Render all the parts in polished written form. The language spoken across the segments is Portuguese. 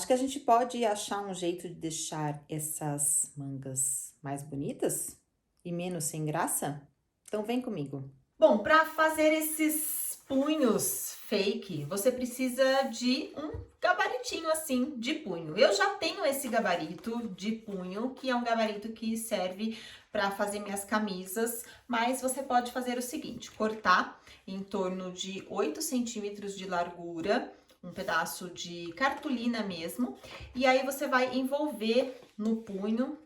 Acho que a gente pode achar um jeito de deixar essas mangas mais bonitas e menos sem graça? Então vem comigo. Bom, para fazer esses punhos fake, você precisa de um gabaritinho assim de punho. Eu já tenho esse gabarito de punho, que é um gabarito que serve para fazer minhas camisas, mas você pode fazer o seguinte: cortar em torno de 8 centímetros de largura, um pedaço de cartolina mesmo, e aí você vai envolver no punho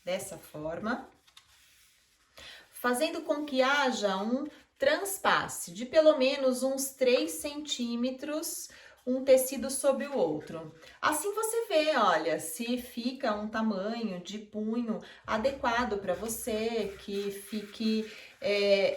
dessa forma, fazendo com que haja um transpasse de pelo menos uns 3 centímetros, um tecido sobre o outro. Assim você vê, olha, se fica um tamanho de punho adequado para você, que fique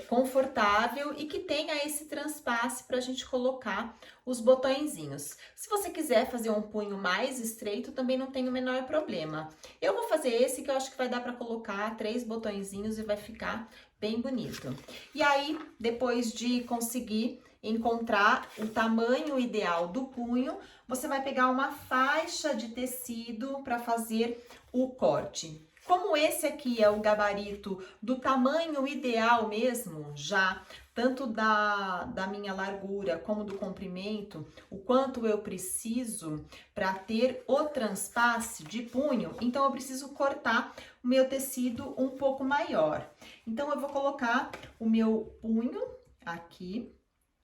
confortável e que tenha esse transpasse para a gente colocar os botõezinhos. Se você quiser fazer um punho mais estreito, também não tem o menor problema. Eu vou fazer esse que eu acho que vai dar para colocar 3 botõezinhos e vai ficar bem bonito. E aí, depois de conseguir encontrar o tamanho ideal do punho, você vai pegar uma faixa de tecido para fazer o corte. Como esse aqui é o gabarito do tamanho ideal mesmo, já tanto da minha largura como do comprimento, o quanto eu preciso para ter o transpasse de punho, então eu preciso cortar o meu tecido um pouco maior. Então, eu vou colocar o meu punho aqui,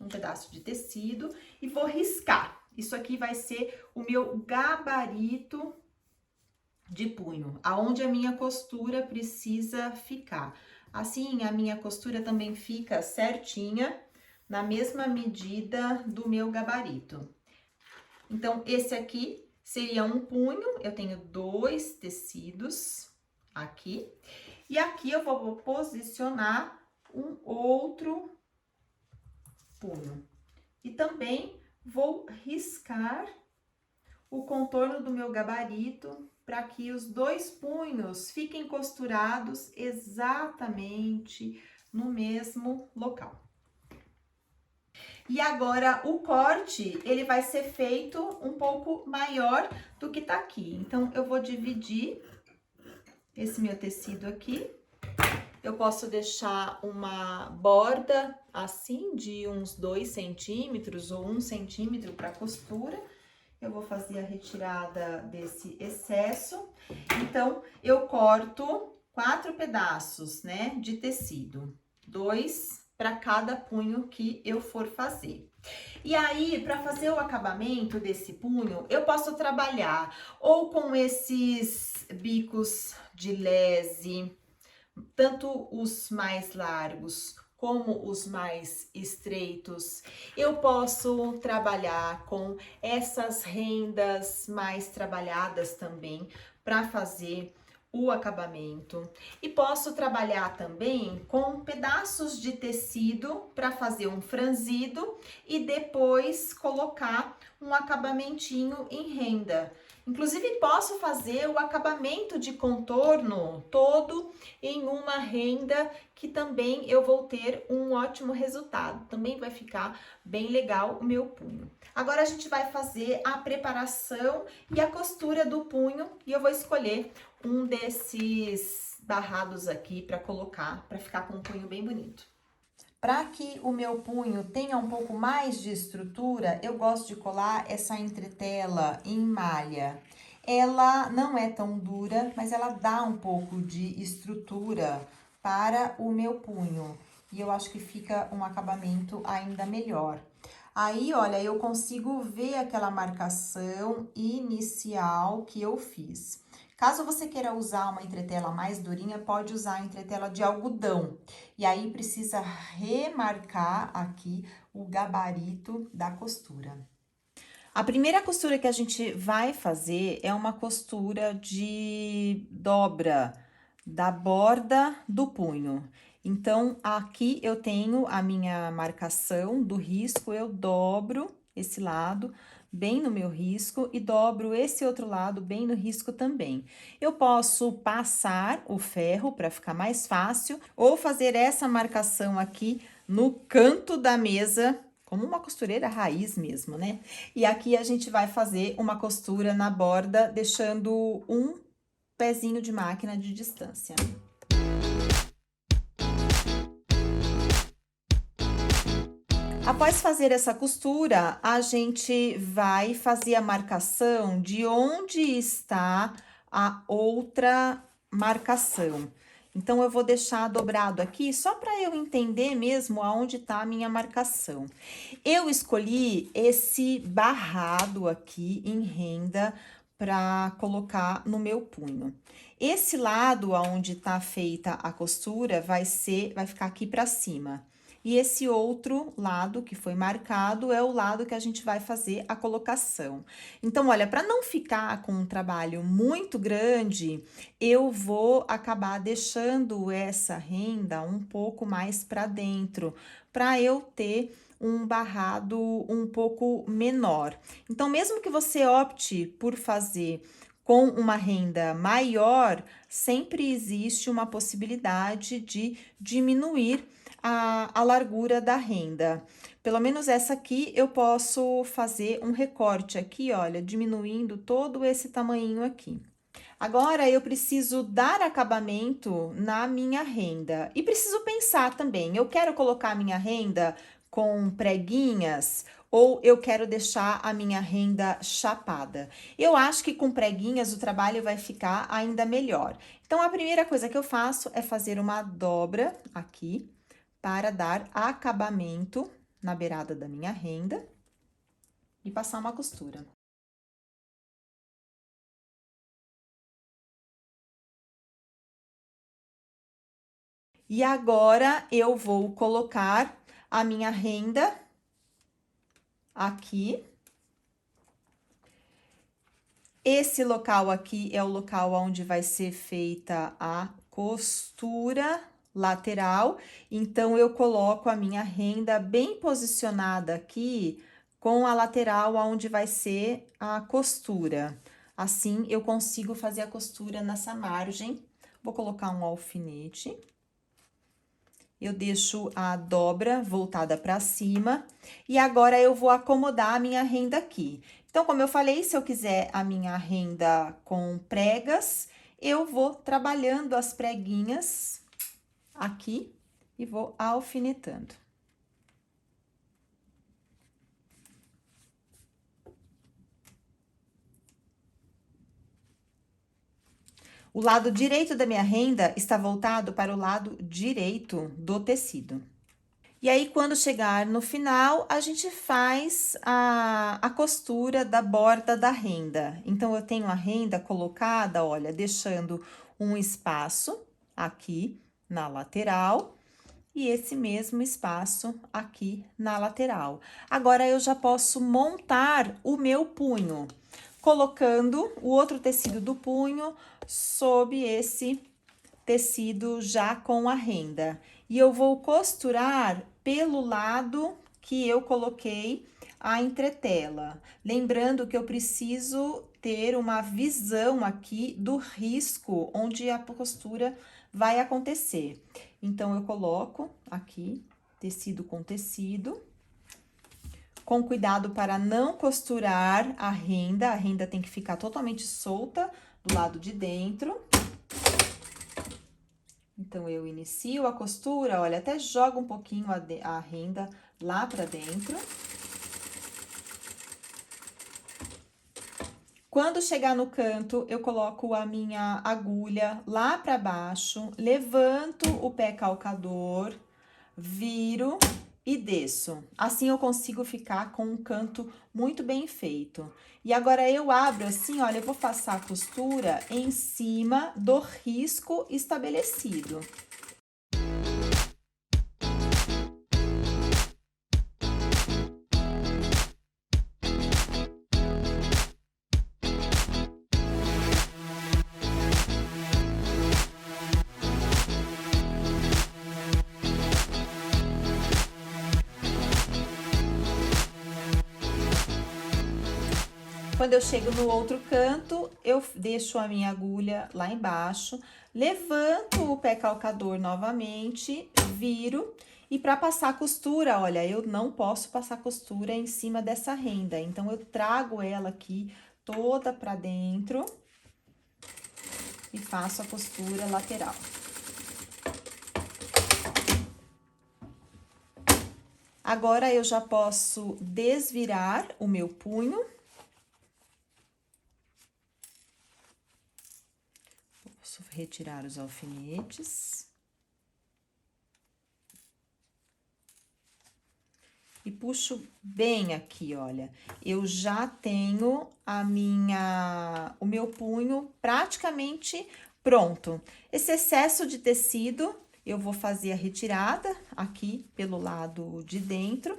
um pedaço de tecido, e vou riscar. Isso aqui vai ser o meu gabarito de punho, aonde a minha costura precisa ficar. Assim, a minha costura também fica certinha, na mesma medida do meu gabarito. Então, esse aqui seria um punho, eu tenho 2 tecidos aqui, e aqui eu vou posicionar um outro punho. E também vou riscar o contorno do meu gabarito para que os 2 punhos fiquem costurados exatamente no mesmo local. E agora, o corte, ele vai ser feito um pouco maior do que tá aqui. Então, eu vou dividir esse meu tecido aqui. Eu posso deixar uma borda assim de uns 2 centímetros ou 1 centímetro para costura. Eu vou fazer a retirada desse excesso. Então, eu corto 4 pedaços, né, de tecido, 2 para cada punho que eu for fazer. E aí, para fazer o acabamento desse punho, eu posso trabalhar ou com esses bicos de lese, tanto os mais largos como os mais estreitos. Eu posso trabalhar com essas rendas mais trabalhadas também para fazer o acabamento. E posso trabalhar também com pedaços de tecido para fazer um franzido e depois colocar um acabamentinho em renda. Inclusive, posso fazer o acabamento de contorno todo em uma renda que também eu vou ter um ótimo resultado. Também vai ficar bem legal o meu punho. Agora, a gente vai fazer a preparação e a costura do punho e eu vou escolher um desses barrados aqui para colocar, para ficar com um punho bem bonito. Para que o meu punho tenha um pouco mais de estrutura, eu gosto de colar essa entretela em malha. Ela não é tão dura, mas ela dá um pouco de estrutura para o meu punho. E eu acho que fica um acabamento ainda melhor. Aí, olha, eu consigo ver aquela marcação inicial que eu fiz. Caso você queira usar uma entretela mais durinha, pode usar a entretela de algodão. E aí, precisa remarcar aqui o gabarito da costura. A primeira costura que a gente vai fazer é uma costura de dobra da borda do punho. Então, aqui eu tenho a minha marcação do risco, eu dobro esse lado bem no meu risco e dobro esse outro lado bem no risco também. Eu posso passar o ferro para ficar mais fácil ou fazer essa marcação aqui no canto da mesa como uma costureira raiz mesmo, né? E aqui a gente vai fazer uma costura na borda, deixando um pezinho de máquina de distância. Após fazer essa costura, a gente vai fazer a marcação de onde está a outra marcação. Então, eu vou deixar dobrado aqui só para eu entender mesmo aonde está a minha marcação. Eu escolhi esse barrado aqui em renda para colocar no meu punho. Esse lado aonde está feita a costura vai ficar aqui para cima. E esse outro lado que foi marcado é o lado que a gente vai fazer a colocação. Então, olha, para não ficar com um trabalho muito grande, eu vou acabar deixando essa renda um pouco mais para dentro, para eu ter um barrado um pouco menor. Então, mesmo que você opte por fazer com uma renda maior, sempre existe uma possibilidade de diminuir a largura da renda. Pelo menos essa aqui eu posso fazer um recorte aqui, olha, diminuindo todo esse tamanhinho aqui. Agora eu preciso dar acabamento na minha renda e preciso pensar também, eu quero colocar a minha renda com preguinhas ou eu quero deixar a minha renda chapada. Eu acho que com preguinhas o trabalho vai ficar ainda melhor. Então, a primeira coisa que eu faço é fazer uma dobra aqui para dar acabamento na beirada da minha renda e passar uma costura. E agora, eu vou colocar a minha renda aqui. Esse local aqui é o local onde vai ser feita a costura lateral. Então, eu coloco a minha renda bem posicionada aqui com a lateral onde vai ser a costura. Assim, eu consigo fazer a costura nessa margem. Vou colocar um alfinete. Eu deixo a dobra voltada para cima e agora eu vou acomodar a minha renda aqui. Então, como eu falei, se eu quiser a minha renda com pregas, eu vou trabalhando as preguinhas aqui e vou alfinetando. O lado direito da minha renda está voltado para o lado direito do tecido. E aí, quando chegar no final, a gente faz a costura da borda da renda. Então, eu tenho a renda colocada, olha, deixando um espaço aqui na lateral e esse mesmo espaço aqui na lateral. Agora, eu já posso montar o meu punho, colocando o outro tecido do punho sob esse tecido já com a renda. E eu vou costurar pelo lado que eu coloquei a entretela. Lembrando que eu preciso ter uma visão aqui do risco onde a costura vai acontecer. Então, eu coloco aqui tecido com tecido, com cuidado para não costurar a renda tem que ficar totalmente solta do lado de dentro. Então, eu inicio a costura, olha, até jogo um pouquinho a renda lá pra dentro. Quando chegar no canto, eu coloco a minha agulha lá pra baixo, levanto o pé calcador, viro e desço. Assim, eu consigo ficar com um canto muito bem feito. E agora, eu abro assim, olha, eu vou passar a costura em cima do risco estabelecido. Quando eu chego no outro canto, eu deixo a minha agulha lá embaixo, levanto o pé calcador novamente, viro E para passar a costura, olha, eu não posso passar costura em cima dessa renda, então eu trago ela aqui toda para dentro e faço a costura lateral. Agora eu já posso desvirar o meu punho. Posso retirar os alfinetes. E puxo bem aqui, olha. Eu já tenho o meu punho praticamente pronto. Esse excesso de tecido, eu vou fazer a retirada aqui pelo lado de dentro.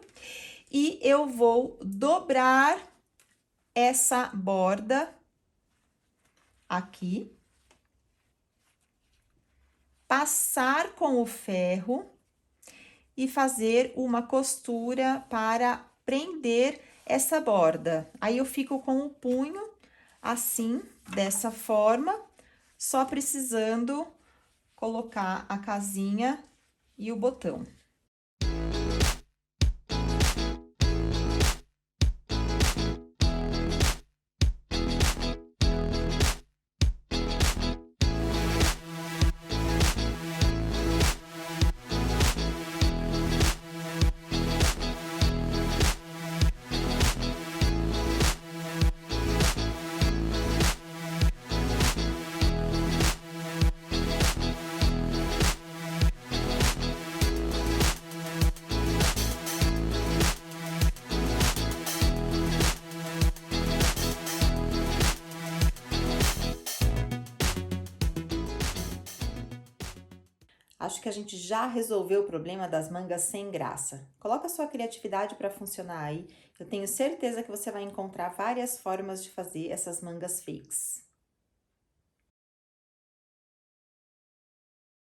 E eu vou dobrar essa borda aqui. Passar com o ferro e fazer uma costura para prender essa borda. Aí eu fico com o punho assim, dessa forma, só precisando colocar a casinha e o botão. Acho que a gente já resolveu o problema das mangas sem graça. Coloca a sua criatividade para funcionar aí. Eu tenho certeza que você vai encontrar várias formas de fazer essas mangas fakes.